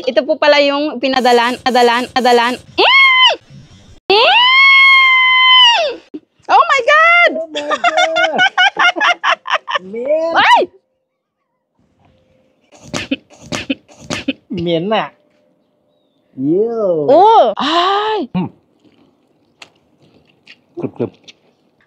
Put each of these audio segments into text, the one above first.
Ito po pala yung pinadalan. Oh my God! Oh my God! Miến! Ay! Miến à? Yo! Oh! Ay! Grup-grup.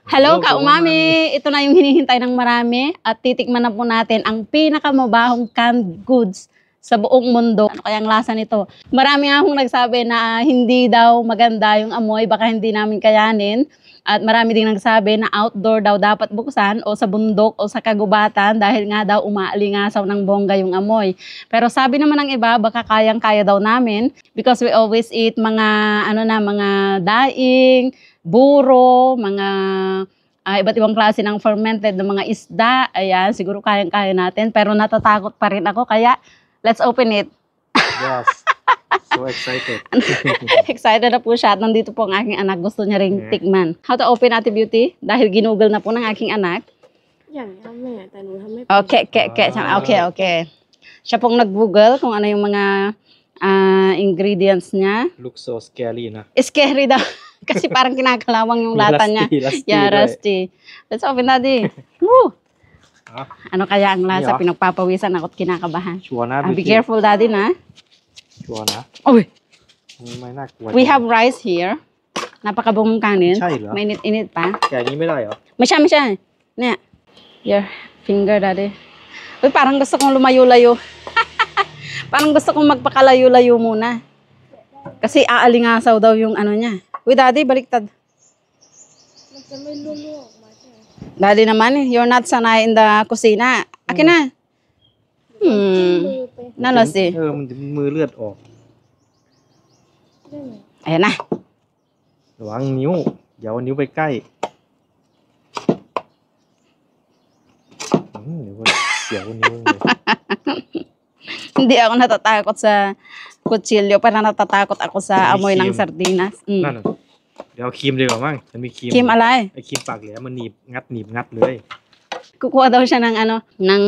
Hello, ka-umami! Ito na yung hinihintay ng marami at titikman na po natin ang pinakamabahong canned goods sa buong mundo. Ano kayang lasa nito? Marami nga akong nagsabi na hindi daw maganda yung amoy, baka hindi namin kayanin. At marami ding nagsabi na outdoor daw dapat buksan o sa bundok o sa kagubatan dahil nga daw umaalingasaw ng bongga yung amoy. Pero sabi naman ng iba, baka kayang-kaya daw namin because we always eat mga mga daing, buro, mga iba't ibang klase ng fermented na mga isda. Ayan, siguro kayang-kaya natin. Pero natatakot pa rin ako. Kaya, let's open it. Yes. So excited. Excited na po siya. At nandito po ang aking anak. Gusto niya ring tikman. How to open, Ate Beauty? Dahil ginugol na po ng aking anak. Okay. Siya pong nag-google kung ano yung mga ingredients niya. Looks so scary na. Scary daw. Kasi parang kinakalawang yung lata niya. Rusty. Let's open, Daddy. Woo! Ano kaya ang lasa? Pinagpapawisan ako at kinakabahan. Be careful, Daddy, na. Uy! We have rice here. Napakabong kanin. Mainit-init pa. Kaya hindi mo tayo? Masya. Nya. Your finger, Daddy. Uy, parang gusto kong lumayo-layo. Parang gusto kong magpakalayo-layo muna. Kasi aalingasaw daw yung ano niya. Uy, Daddy, baliktad. Daddy naman, you're not sanay in the kusina. Akin na. Nalasi. Mưa lướt ổ. Ayan na. ระวังนิ้วอย่าเอานิ้วไปใกล้เดี๋ยวเสียวนิ้วเลย Hindi ako natatakot sa kutsilyo, parang natatakot ako sa amoy ng sardinas. นั่นน่ะเดี๋ยวเอาครีมดีกว่ามั้งจะมีครีม Kim alay. ไอ้ครีมปากแหลมมันหนีบงัดเลย Kukuha daw siya ng ng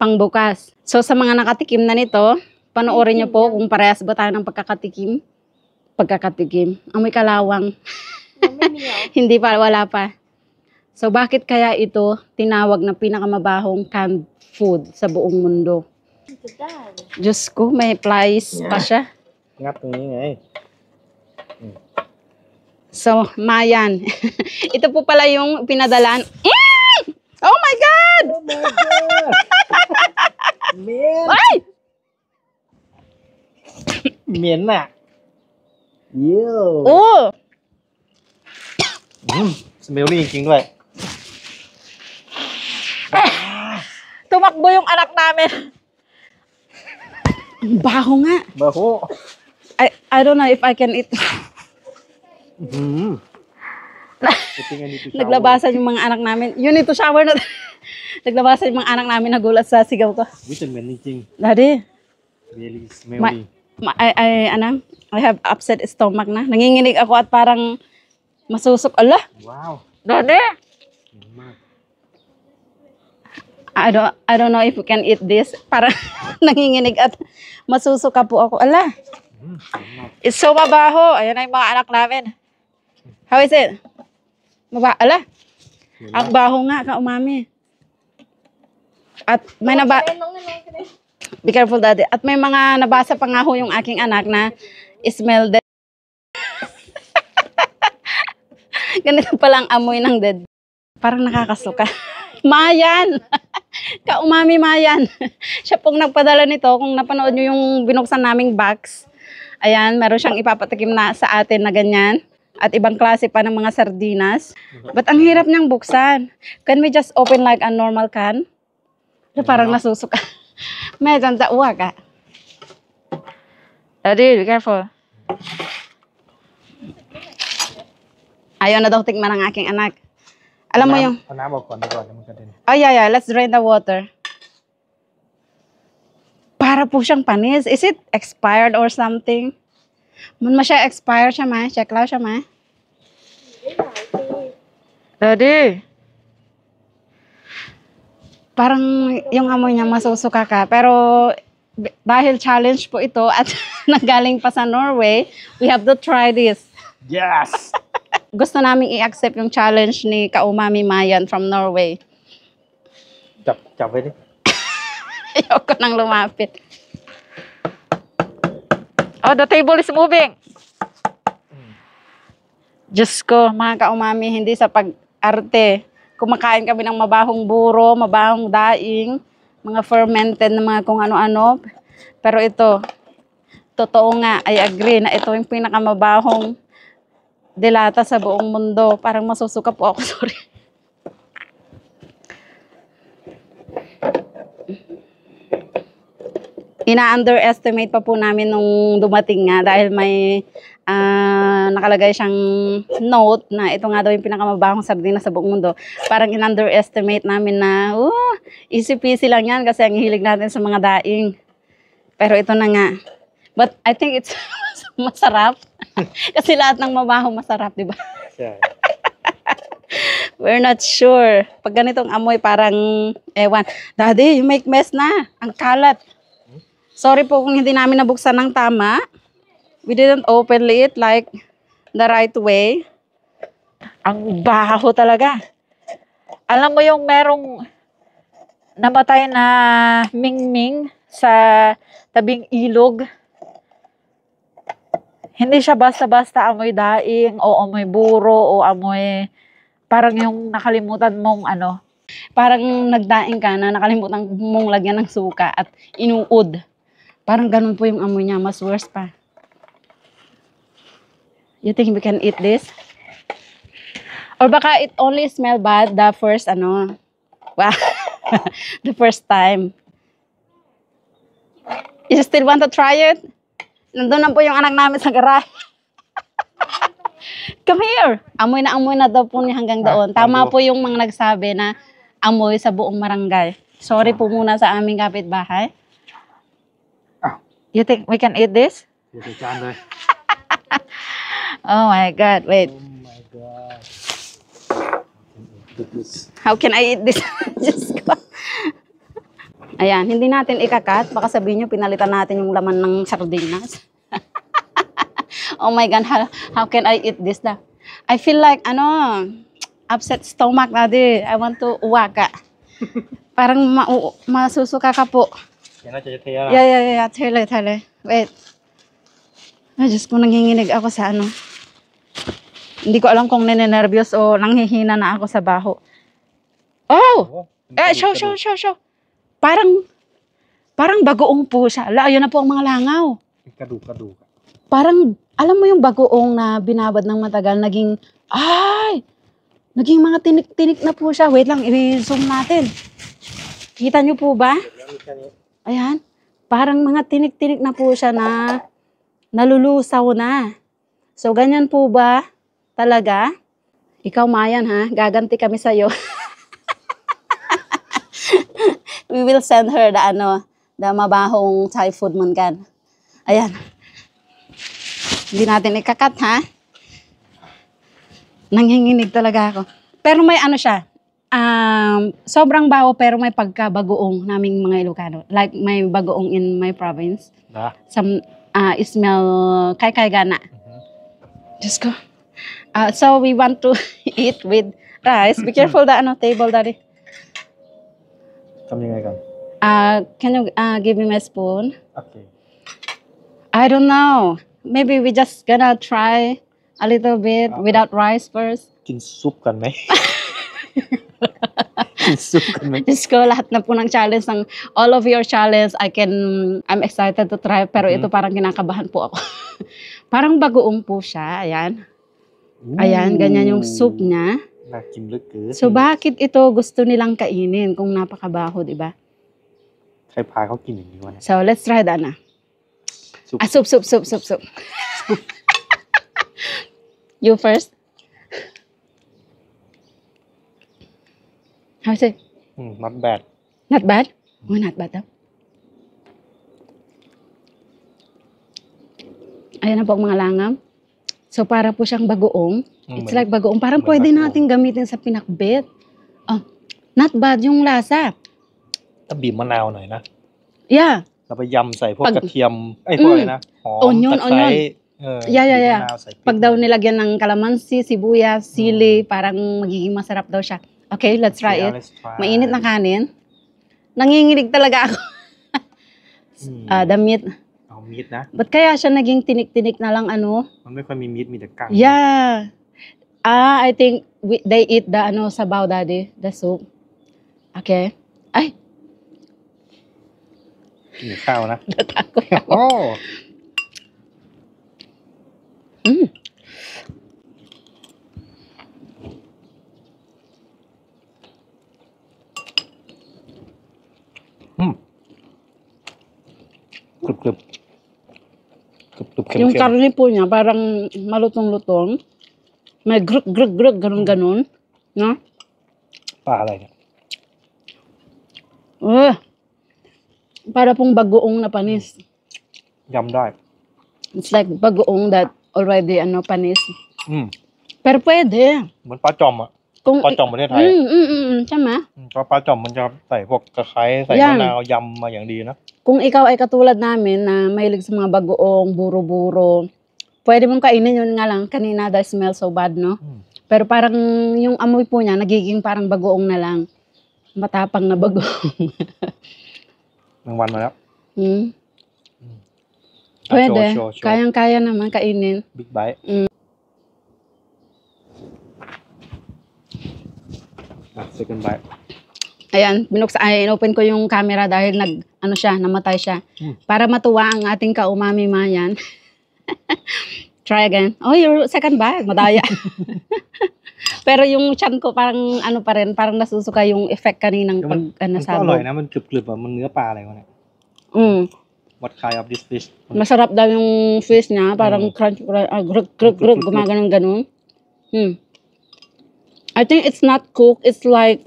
pangbukas. So sa mga nakatikim na nito, panoorin niyo po kung parehas ba tayo ng pagkakatikim. Amoy kalawang. Hindi pa, wala pa. So bakit kaya ito tinawag na pinakamabahong canned food sa buong mundo? Diyos ko, may flies pa siya. งัดตรงนี้ไง So, Mayan. Ito po pala yung pinadalan. Oh my God! Oh my God! Miến! Ay! Miến à? Yo! Oh! Smelly จริงๆด้วย Tumakbo yung anak namin. Baho nga. Baho. I don't know if I can eat. Naglabasan yung mga anak namin. You need to shower na. Naglabasan yung mga anak namin, nagulat sa sigaw ko. Vitamin จริง Daddy,ๆ Really smelly. I have upset stomach na. Nanginginig ako at parang masusok. Ala! Wow. Daddy! เหม็นมาก I don't know if we can eat this. Parang nanginginig at masusuka po ako. Ala! เหม็นมาก It's so mabaho. Ayan na yung mga anak namin. How is it? Ala! Ang baho nga, ka-umami. At may Be careful, Daddy. At may mga nabasa pa nga ho yung aking anak na smell dead. Ganito palang amoy ng dead. Parang nakakasuka. Mayan! Ka-umami Mayan. Siya pong nagpadala nito. Kung napanood nyo yung binuksan naming box, ayan, meron siyang ipapatikim na sa atin na ganyan. At ibang klase pa ng mga sardinas. But ang hirap niyang buksan. Can we just open like a normal can? Parang nasusuka. Medyo uwa ka. Daddy, be careful. Ayaw na daw tikman ng aking anak. Alam mo yung...เอาน้ำออกก่อนดีกว่าเดี๋ยวมันกระเด็น Oh, yeah. Let's drain the water. Para po siyang panis. Is it expired or something? Mun ma siya expired siya ma? Check lang siya ma? Daddy. Parang yung amoy niya masusuka ka. Pero dahil challenge po ito at nanggaling pa sa Norway, we have to try this. Yes! Gusto namin i-accept yung challenge ni Kaumami Mayan from Norway. Chopไว้ดิ Ayoko nang lumapit. Oh, the table is moving. Diyos ko, mga Kaumami, hindi sa pag-arte. Kumakain kami ng mabahong buro, mabahong daing, mga fermented na mga kung ano-ano. Pero ito, totoo nga, I agree na ito yung pinakamabahong delata sa buong mundo. Parang masusuka po ako, sorry. Ina-underestimate pa po namin nung dumating nga dahil may nakalagay siyang note na ito nga daw yung pinakamabahong sardina sa buong mundo. Parang in-underestimate namin na, easy peasy lang yan kasi ang hilig natin sa mga daing. Pero ito na nga. But I think it's masarap. Kasi lahat ng mabaho masarap, di ba?ใช่ We're not sure. Pag ganitong amoy parang, ewan. Daddy, you make mess na. Ang kalat. Sorry po kung hindi namin nabuksan ng tama. We didn't openly it like the right way. Ang baho talaga. Alam mo yung merong namatay na mingming sa tabing ilog. Hindi siya basta-basta amoy daing o amoy buro o amoy parang yung nakalimutan mong ano. Parang nagdaing ka na nakalimutan mong lagyan ng suka at inuud. Parang ganun po yung amoy niya. Mas worse pa. You think we can eat this? Or baka it only smell bad the first ano. Wow. The first time. You still want to try it? Nandun na po yung anak namin sa garahe. Come here. Amoy na daw po niya hanggang doon. Tama po yung mga nagsabi na amoy sa buong barangay. Sorry po muna sa aming kapitbahay. You think we can eat this? เดี๋ยวใส่จานเลย Oh my God, wait. Oh my god How can I eat this? Diyos ko. Ayan, hindi natin ikakat. Baka sabihin nyo, pinalitan natin yung laman ng sardinas. Oh my God, how can I eat this? I feel like, upset stomach na di. I want to uwaka. Parang masusuka ka po. ยังน่าจะเทอะไร Yeah. Tele. Wait. Ay, Diyos ko, nanginginig ako sa ano. Hindi ko alam kung ninenervyos o nanghihina na ako sa baho. Oh! Show. Parang bagoong po siya. Ayun na po ang mga langaw. กระดูก Parang, alam mo yung bagoong na binabad ng matagal, naging mga tinik-tinik na po siya. Wait lang, i-zoom natin. Kita nyo po ba? Ayan. Parang mga tinik-tinik na po siya na nalulusaw na. So, ganyan po ba talaga? Ikaw, Mayan, ha? Gaganti kami sa'yo. We will send her the mabahong Thai food mangan. Ayan. Hindi natin ikakat, ha? Nanghinginig talaga ako. Pero may ano siya. Sobrang baho pero may pagkabagoong naming mga Ilocano. Like may bagoong in my province. นะ Some smell kay gana. Just go. So we want to eat with rice. Be careful table, Daddy. ทำยังไงกัน Can you give me a spoon? โอเค I don't know. Maybe we just gonna try a little bit without rice first. กินซุปกันไหม กินซุปกันไหม Diyos ko, lahat na po ng challenge, all of your challenge, I'm excited to try. Pero ito parang kinakabahan po ako. Parang bagoong po siya. Ayan, ganyan yung soup niya. น่ากินเหลือเกิน So, bakit ito gusto nilang kainin kung napakabaho, di ba? ใครพาเขากินอย่างนี้วะเนี่ย So, let's try that na. ซุป Soup. You first. How's it? not bad Not bad? Oh, not bad daw. Ayan na po ang mga langam. So, para po siyang bagoong. It's like bagoong. Parang pwede natin gamitin sa pinakbet. Oh, not bad yung lasa. ถ้าบีบมะนาวหน่อยนะ Yeah. เราไปยำใส่พวก Pag- กระเทียมไอ้ยพวกอะไรนะหอม Onion, ตะไคร้ Yeah, yeah, บีบ yeah. มะนาวใส่พริก Pag daw nilagyan ng kalamansi, sibuyas, sili, parang magiging masarap daw siya. Okay, let's try Yeah, it. let's try. Mainit na kanin. Nanginginig talaga ako. The meat. เอามีดนะ Ba't kaya siya naging tinik-tinik na lang ano? มันไม่ค่อยมีมีดมีแต่กัง Yeah. I think they eat the ano sabaw, daddy, the soup. Okay. Ay, กินกับข้าวนะ natakot ako. โอ้ Mm. กรึบกรึบกรึบกรึบเค็ม Yung เค็ม karne po niya, parang malutong-lutong. May grug-grug-grug, ganun-ganun. No? ปลาอะไรเนี่ย Para pong bagoong na panis. ยำได้ It's like bagoong that already ano panis. อืม Pero pwede. เหมือนปลาจอมอ่ะ Kung ปลาจอมประเทศไทย Tama. เพราะปลาจอมมันจะใส่พวกตะไคร้ใส่ Yan. มะนาวยำมาอย่างดีนะ Kung ikaw ay katulad namin na mahilig sa mga bagoong, buro-buro, pwede mong kainin yun nga lang. Kanina the smell so bad, no? Pero parang yung amoy po niya, nagiging parang bagoong na lang. Matapang na bagoong. แมงวันมาแล้ว Hmm? อ่ะ Pwede. โชว์ Kayang-kaya naman kainin. บิ๊กไบท์second bite Ayan, inopen ko yung camera dahil namatay siya. Para matuwa ang ating kaumami mayan. Try again. Oh, your second bite. Madaya. Pero yung chan ko parang ano pa rin, parang nasusuka yung effect kaninang มัน pag ก็อ nasabog. ร่อยนะมันกรึบๆอ่ะมันเนื้อปลาอะไรวะเนี่ย What kind of this fish Masarap daw yung fish niya, parang crunch, grug, gumaganon-ganon. I think it's not cooked, it's like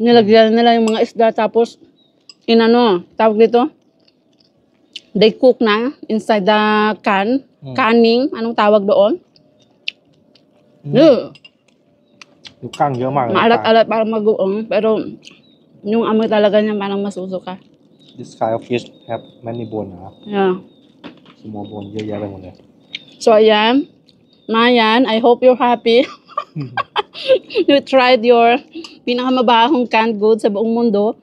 nilagyan nila yung mga isda tapos tawag dito, they cook na inside the canning, anong tawag doon? ดูกั้งเยอะมากเลย Maalat-alat parang magoong, pero yung amoy talaga niya parang masusuka. This kind of fish have many bone นะ Yeah. small bone เยอะแยะไปหมดเลย So ayan, Mayan, I hope you're happy. You tried your pinakamabahong canned goods sa buong mundo.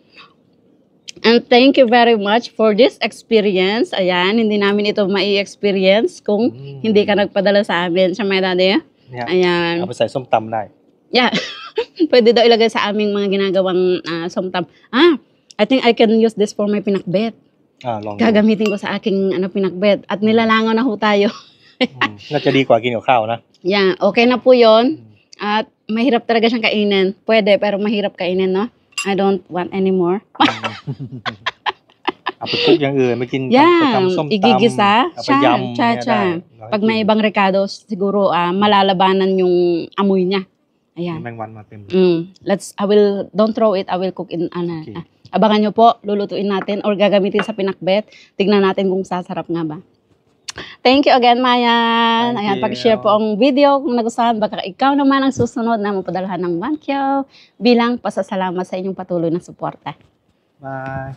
And thank you very much for this experience. Ayan, hindi namin ito mai-experience kung hindi ka nagpadala sa amin. Siya may daddy. เนี่ย Ayan. เอาไปใส่ส้มตำได้ Yeah. Pwede daw ilagay sa aming mga ginagawang somtam. I think I can use this for my pinakbet. ลองดู Gagamitin ko sa aking pinakbet. At nilalangaw na ho tayo. น่าจะดีกว่ากินกับข้าวนะ Yeah, okay na po yon. At mahirap talaga siyang kainin. Pwede, pero mahirap kainin, no? I don't want anymore. เอาไปคลุกอย่างอื่นไปกิน Yeah, ไปทำส้มตำ igigisa. เอาไปยำ Siya. เนี่ยได้ Pag may ibang rekado, siguro malalabanan yung amoy niya. มี Ayan. แมงวันมาเต็มเลย Don't throw it, I will cook in, Okay. Abangan nyo po, lulutuin natin or gagamitin sa pinakbet. Tignan natin kung sasarap nga ba. Thank you again, Mayan. Thank Ayan, you. pag-share po ang video kung nagustuhan. Baka ikaw naman ang susunod na mapadalhan ng 1Q bilang pasasalamat sa inyong patuloy na suporta. Bye